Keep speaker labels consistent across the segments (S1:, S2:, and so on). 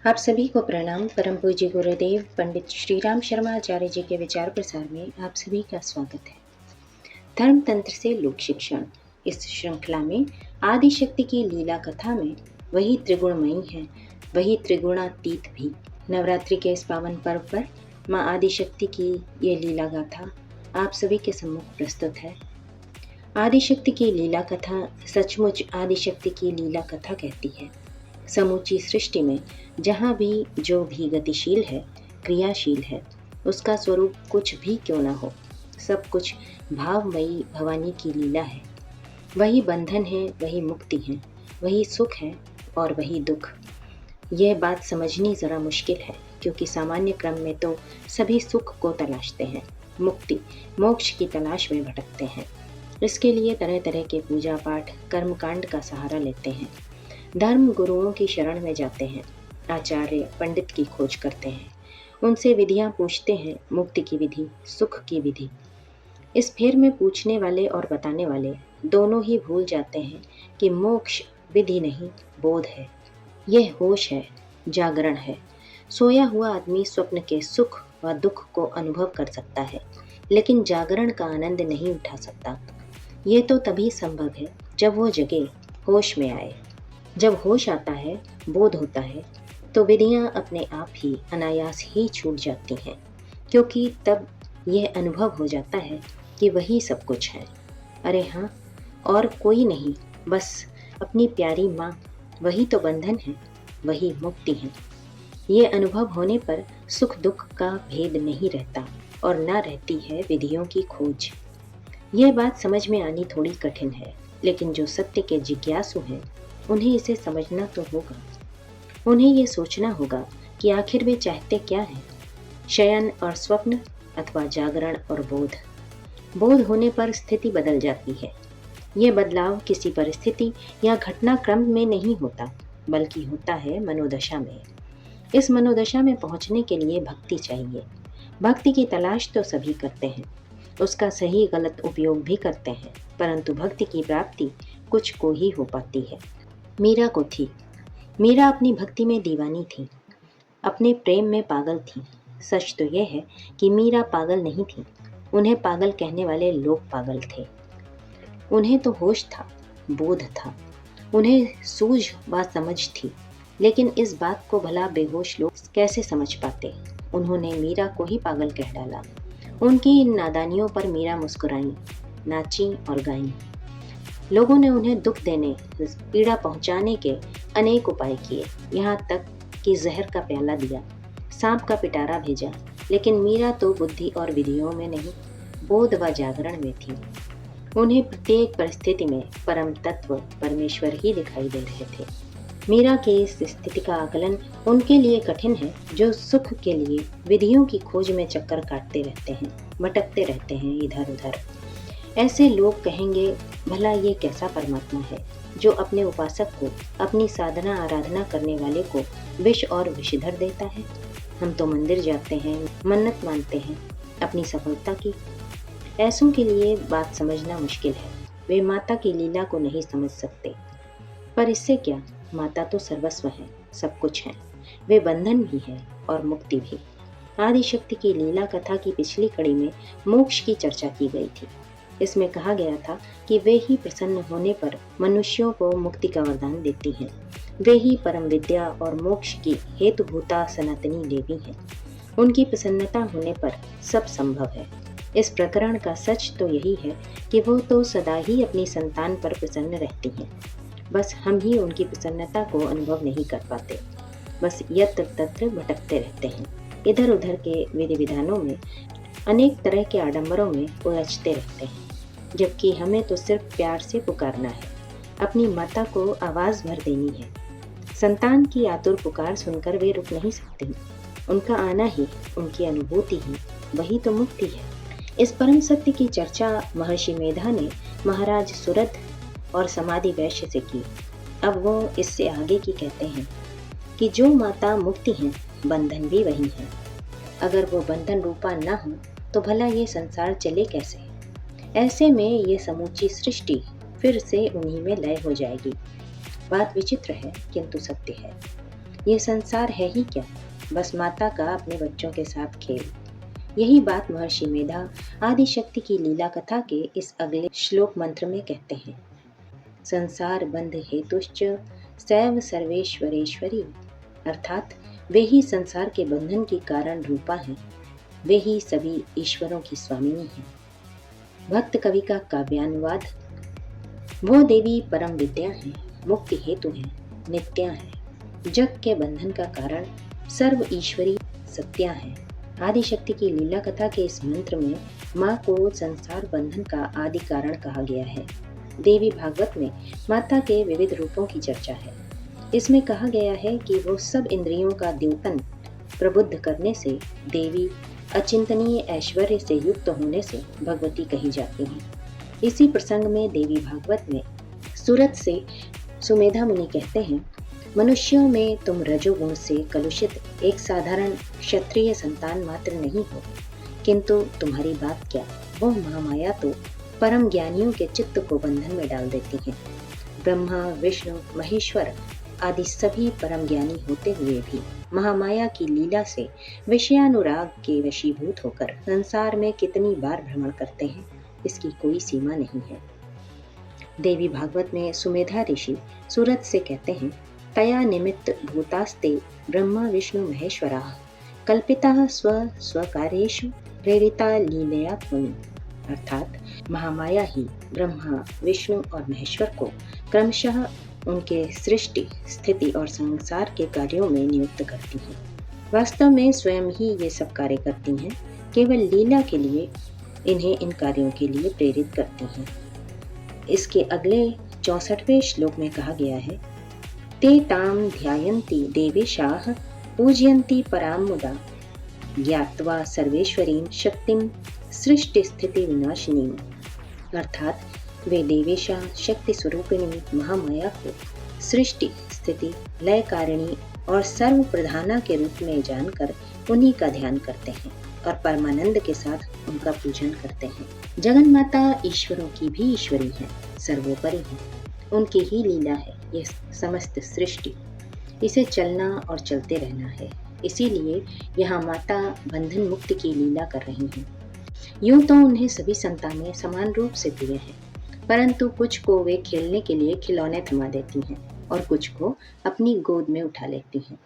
S1: आप सभी को प्रणाम। परम पूज्य गुरुदेव पंडित श्री राम शर्मा आचार्य जी के विचार प्रसार में आप सभी का स्वागत है। धर्म तंत्र से लोक शिक्षण इस श्रृंखला में आदि शक्ति की लीला कथा में वही त्रिगुणमयी है, वही त्रिगुणातीत भी। नवरात्रि के इस पावन पर्व पर माँ आदि शक्ति की ये लीला गाथा आप सभी के सम्मुख प्रस्तुत है। आदि शक्ति की लीला कथा सचमुच आदि शक्ति की लीला कथा कहती है। समूची सृष्टि में जहाँ भी जो भी गतिशील है, क्रियाशील है, उसका स्वरूप कुछ भी क्यों न हो, सब कुछ भावमयी भवानी की लीला है। वही बंधन है, वही मुक्ति है, वही सुख है और वही दुख। यह बात समझनी ज़रा मुश्किल है, क्योंकि सामान्य क्रम में तो सभी सुख को तलाशते हैं, मुक्ति मोक्ष की तलाश में भटकते हैं। इसके लिए तरह तरह के पूजा पाठ कर्मकांड का सहारा लेते हैं, धर्म गुरुओं की शरण में जाते हैं, आचार्य पंडित की खोज करते हैं, उनसे विधियां पूछते हैं, मुक्ति की विधि, सुख की विधि। इस फेर में पूछने वाले और बताने वाले दोनों ही भूल जाते हैं कि मोक्ष विधि नहीं, बोध है। यह होश है, जागरण है। सोया हुआ आदमी स्वप्न के सुख व दुख को अनुभव कर सकता है, लेकिन जागरण का आनंद नहीं उठा सकता। ये तो तभी संभव है जब वो जगे, होश में आए। जब होश आता है, बोध होता है, तो विधियां अपने आप ही अनायास ही छूट जाती हैं, क्योंकि तब यह अनुभव हो जाता है कि वही सब कुछ है। अरे हाँ, और कोई नहीं, बस अपनी प्यारी माँ, वही तो बंधन है, वही मुक्ति है। ये अनुभव होने पर सुख दुख का भेद नहीं रहता और ना रहती है विधियों की खोज। यह बात समझ में आनी थोड़ी कठिन है, लेकिन जो सत्य के जिज्ञासु हैं उन्हें इसे समझना तो होगा। उन्हें ये सोचना होगा कि आखिर वे चाहते क्या हैं, शयन और स्वप्न अथवा जागरण और बोध। बोध होने पर स्थिति बदल जाती है। ये बदलाव किसी परिस्थिति या घटनाक्रम में नहीं होता, बल्कि होता है मनोदशा में। इस मनोदशा में पहुंचने के लिए भक्ति चाहिए। भक्ति की तलाश तो सभी करते हैं, उसका सही गलत उपयोग भी करते हैं, परंतु भक्ति की प्राप्ति कुछ को ही हो पाती है। मीरा को थी। मीरा अपनी भक्ति में दीवानी थी, अपने प्रेम में पागल थी। सच तो यह है कि मीरा पागल नहीं थी, उन्हें पागल कहने वाले लोग पागल थे। उन्हें तो होश था, बोध था, उन्हें सूझ व समझ थी, लेकिन इस बात को भला बेहोश लोग कैसे समझ पाते। उन्होंने मीरा को ही पागल कह डाला। उनकी इन नादानियों पर मीरा मुस्कुराई, नाची और गाई। लोगों ने उन्हें दुख देने, पीड़ा पहुंचाने के अनेक उपाय किए, यहाँ तक कि जहर का प्याला दिया, सांप का पिटारा भेजा, लेकिन मीरा तो बुद्धि और विधियों में नहीं, बोध व जागरण में थी। उन्हें प्रत्येक परिस्थिति में परम तत्व परमेश्वर ही दिखाई दे रहे थे। मीरा के इस स्थिति का आकलन उनके लिए कठिन है, जो सुख के लिए विधियों की खोज में चक्कर काटते रहते हैं, भटकते रहते हैं इधर उधर। ऐसे लोग कहेंगे, भला ये कैसा परमात्मा है जो अपने उपासक को, अपनी साधना आराधना करने वाले को विष और विषधर देता है। हम तो मंदिर जाते हैं, मन्नत मानते हैं अपनी सफलता की। ऐसों के लिए बात समझना मुश्किल है, वे माता की लीला को नहीं समझ सकते। पर इससे क्या, माता तो सर्वस्व है, सब कुछ है, वे बंधन भी है और मुक्ति भी। आदि शक्ति की लीला कथा की पिछली कड़ी में मोक्ष की चर्चा की गई थी। इसमें कहा गया था कि वे ही प्रसन्न होने पर मनुष्यों को मुक्ति का वरदान देती हैं। वे ही परम विद्या और मोक्ष की हेतुभूता सनातनी देवी हैं। उनकी प्रसन्नता होने पर सब संभव है। इस प्रकरण का सच तो यही है कि वो तो सदा ही अपनी संतान पर प्रसन्न रहती हैं, बस हम ही उनकी प्रसन्नता को अनुभव नहीं कर पाते। बस यत्र तत्र भटकते रहते हैं, इधर उधर के विधि विधानों में, अनेक तरह के आडंबरों में उलझते रहते हैं, जबकि हमें तो सिर्फ प्यार से पुकारना है, अपनी माता को आवाज़ भर देनी है। संतान की आतुर पुकार सुनकर वे रुक नहीं सकते। उनका आना ही, उनकी अनुभूति ही, वही तो मुक्ति है। इस परम सत्य की चर्चा महर्षि मेधा ने महाराज सुरथ और समाधि वैश्य से की। अब वो इससे आगे की कहते हैं कि जो माता मुक्ति है, बंधन भी वही है। अगर वो बंधन रूपा न हो तो भला ये संसार चले कैसे। ऐसे में ये समूची सृष्टि फिर से उन्हीं में लय हो जाएगी। बात विचित्र है, किंतु सत्य है। ये संसार है ही क्या, बस माता का अपने बच्चों के साथ खेल। यही बात महर्षि मेधा आदिशक्ति की लीला कथा के इस अगले श्लोक मंत्र में कहते हैं। संसार बंध हेतुश्च सैव सर्वेश्वरेश्वरी, अर्थात वे ही संसार के बंधन की कारण रूपा हैं, वे ही सभी ईश्वरों की स्वामिनी हैं। भक्त कवि का काव्यानुवाद। वो देवी परम विद्या है, मुक्ति हेतु है, नित्या है, जग के बंधन का कारण सर्व ईश्वरी सत्या है। आदिशक्ति की लीला कथा के इस मंत्र में माँ को संसार बंधन का आदि कारण कहा गया है। देवी भागवत में माता के विविध रूपों की चर्चा है। इसमें कहा गया है कि वो सब इंद्रियों का द्योतन प्रबुद्ध करने से देवी, अचिंतनीय ऐश्वर्य से युक्त होने से भगवती कही जाती हैं। इसी प्रसंग में देवी भागवत में सूरत से सुमेधा मुनि कहते हैं, मनुष्यों में तुम रजोगुण से कलुषित एक साधारण क्षत्रिय संतान मात्र नहीं हो, किंतु तुम्हारी बात क्या, वो महामाया तो परम ज्ञानियों के चित्त को बंधन में डाल देती है। ब्रह्मा, विष्णु, महेश्वर आदि सभी परम ज्ञानी होते हुए भी महामाया की लीला से विषयानुराग के वशीभूत होकर संसार में कितनी बार भ्रमण करते हैं, इसकी कोई सीमा नहीं है। देवी भागवत में सुमेधा ऋषि सूरत से कहते हैं, तया निमित्त भूतास्ते ब्रह्मा विष्णु महेश्वराः कल्पिता स्वकार्येषु प्रेरिता लीलया त्वमि, अर्थात महामाया ही ब्रह्मा, विष्णु और महेश्वर को क्रमशः उनके सृष्टि, स्थिति और संसार के कार्यों में नियुक्त करती हैं। वास्तव में स्वयं ही ये सब कार्य करती हैं, केवल लीला के लिए इन्हें इन कार्यों के लिए प्रेरित करती हैं। इसके अगले 64वें श्लोक में कहा गया है, ते ताम ध्यायन्ति देवेशाः पूजयन्ति परां मुदा ज्ञात्वा सर्वेश्वरीं शक्तिं सृष्टि स्थिति विनाशिनीं, अर्थात वे देवेशा शक्ति स्वरूपिणी महामाया को सृष्टि, स्थिति, लय कारिणी और सर्व प्रधाना के रूप में जानकर उन्हीं का ध्यान करते हैं और परमानंद के साथ उनका पूजन करते हैं। जगन माता ईश्वरों की भी ईश्वरी है, सर्वोपरि है, उनकी ही लीला है यह समस्त सृष्टि। इसे चलना और चलते रहना है, इसीलिए यहाँ माता बंधन मुक्ति की लीला कर रही हैं। यूं तो उन्हें सभी संतानें समान रूप से प्रिय हैं, परंतु कुछ को वे खेलने के लिए खिलौने थमा देती हैं और कुछ को अपनी गोद में उठा लेती हैं।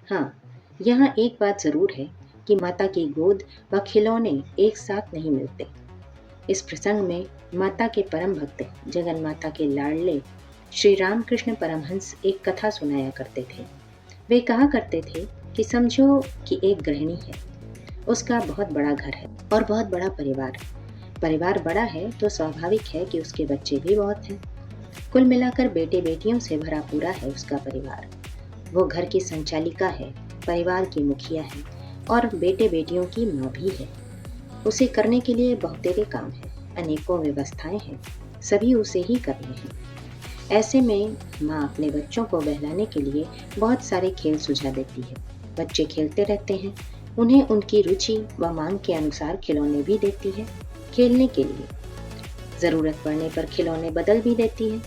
S1: हाँ, यहाँ एक बात जरूर है कि माता की गोद व खिलौने एक साथ नहीं मिलते। इस प्रसंग में माता के परम भक्त जगन माता के लाडले श्री रामकृष्ण परमहंस एक कथा सुनाया करते थे। वे कहा करते थे कि समझो कि एक गृहिणी है, उसका बहुत बड़ा घर है और बहुत बड़ा परिवार। परिवार बड़ा है तो स्वाभाविक है कि उसके बच्चे भी बहुत हैं। कुल मिलाकर बेटे बेटियों से भरा पूरा है उसका परिवार। वो घर की संचालिका है, परिवार की मुखिया है और बेटे बेटियों की माँ भी है। उसे करने के लिए बहुतेरे काम है, अनेकों व्यवस्थाएं हैं, सभी उसे ही करने हैं। ऐसे में माँ अपने बच्चों को बहलाने के लिए बहुत सारे खेल सुझा देती है। बच्चे खेलते रहते हैं, उन्हें उनकी रुचि व मांग के अनुसार खिलौने भी देती है खेलने के लिए। ज़रूरत पड़ने पर खिलौने बदल भी देती है,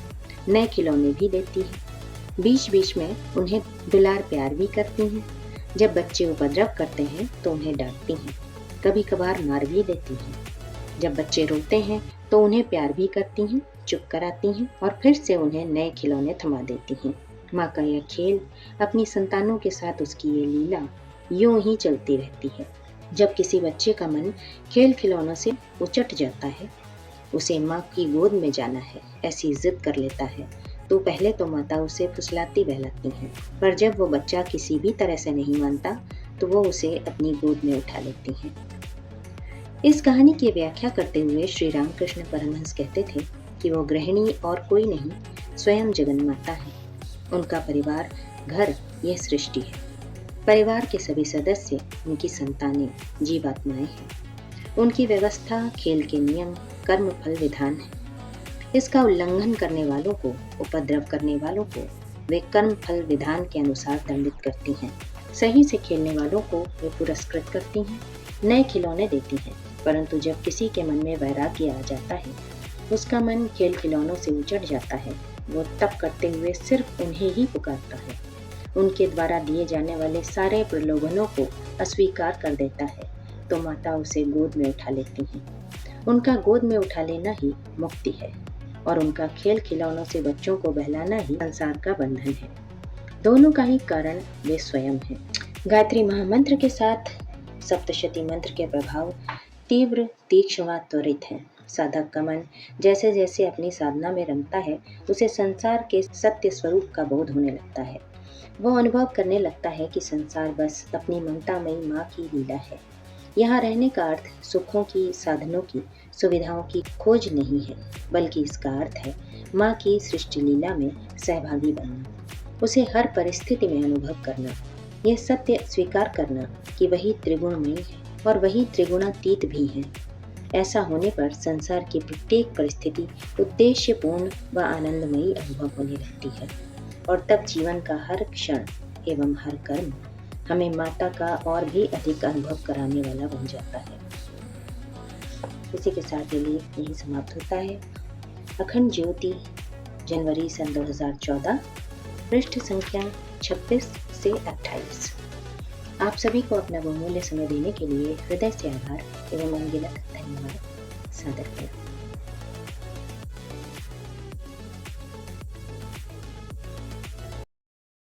S1: नए खिलौने भी देती है। बीच बीच में उन्हें दुलार प्यार भी करती हैं। जब बच्चे उपद्रव करते हैं तो उन्हें डांटती हैं, कभी कभार मार भी देती हैं। जब बच्चे रोते हैं तो उन्हें प्यार भी करती हैं, चुप कराती हैं और फिर से उन्हें नए खिलौने थमा देती हैं। माँ का यह खेल, अपनी संतानों के साथ उसकी ये लीला यूं ही चलती रहती है। जब किसी बच्चे का मन खेल खिलौनों से उचट जाता है, उसे माँ की गोद में जाना है ऐसी जिद कर लेता है, तो पहले तो माता उसे फुसलाती बहलाती हैं, पर जब वो बच्चा किसी भी तरह से नहीं मानता तो वो उसे अपनी गोद में उठा लेती हैं। इस कहानी की व्याख्या करते हुए श्री रामकृष्ण परमहंस कहते थे कि वो गृहिणी और कोई नहीं, स्वयं जगन माता है। उनका परिवार, घर, यह सृष्टि है। परिवार के सभी सदस्य उनकी संतानें, जीवात्माएं हैं। उनकी व्यवस्था, खेल के नियम, कर्म फल विधान है। इसका उल्लंघन करने वालों को, उपद्रव करने वालों को वे कर्म फल विधान के अनुसार दंडित करती हैं। सही से खेलने वालों को वे पुरस्कृत करती हैं, नए खिलौने देती हैं। परंतु जब किसी के मन में वैराग्य आ जाता है, उसका मन खेल खिलौनों से उचट जाता है, वो तप करते हुए सिर्फ उन्हें ही पुकारता है उनके द्वारा दिए जाने वाले सारे प्रलोभनों को अस्वीकार कर देता है तो माता उसे गोद में उठा लेती हैं। उनका गोद में उठा लेना ही मुक्ति है और उनका खेल खिलौनों से बच्चों को बहलाना ही संसार का बंधन है। दोनों का ही कारण वे स्वयं हैं। गायत्री महामंत्र के साथ सप्तशती मंत्र के प्रभाव तीव्र, तीक्ष्ण व त्वरित है। साधक का मन जैसे जैसे अपनी साधना में रमता है, उसे संसार के सत्य स्वरूप का बोध होने लगता है। वो अनुभव करने लगता है कि संसार बस अपनी ममतामयी माँ की लीला है। यहाँ रहने का अर्थ सुखों की, साधनों की, सुविधाओं की खोज नहीं है, बल्कि इसका अर्थ है माँ की सृष्टि लीला में सहभागी बनना, उसे हर परिस्थिति में अनुभव करना, यह सत्य स्वीकार करना कि वही त्रिगुणमयी है और वही त्रिगुणातीत भी है। ऐसा होने पर संसार की प्रत्येक परिस्थिति उद्देश्यपूर्ण व आनंदमयी अनुभव होने लगती है और तब जीवन का हर क्षण एवं हर कर्म हमें माता का और भी अधिक अनुभव कराने वाला बन जाता है। इसी के साथ ये लेख यही समाप्त होता है। अखंड ज्योति, जनवरी सन 2014, पृष्ठ संख्या 26 से 28। आप सभी को अपना बहुमूल्य समय देने के लिए हृदय से आभार एवं अनगिनत धन्यवाद सादर करता हूं।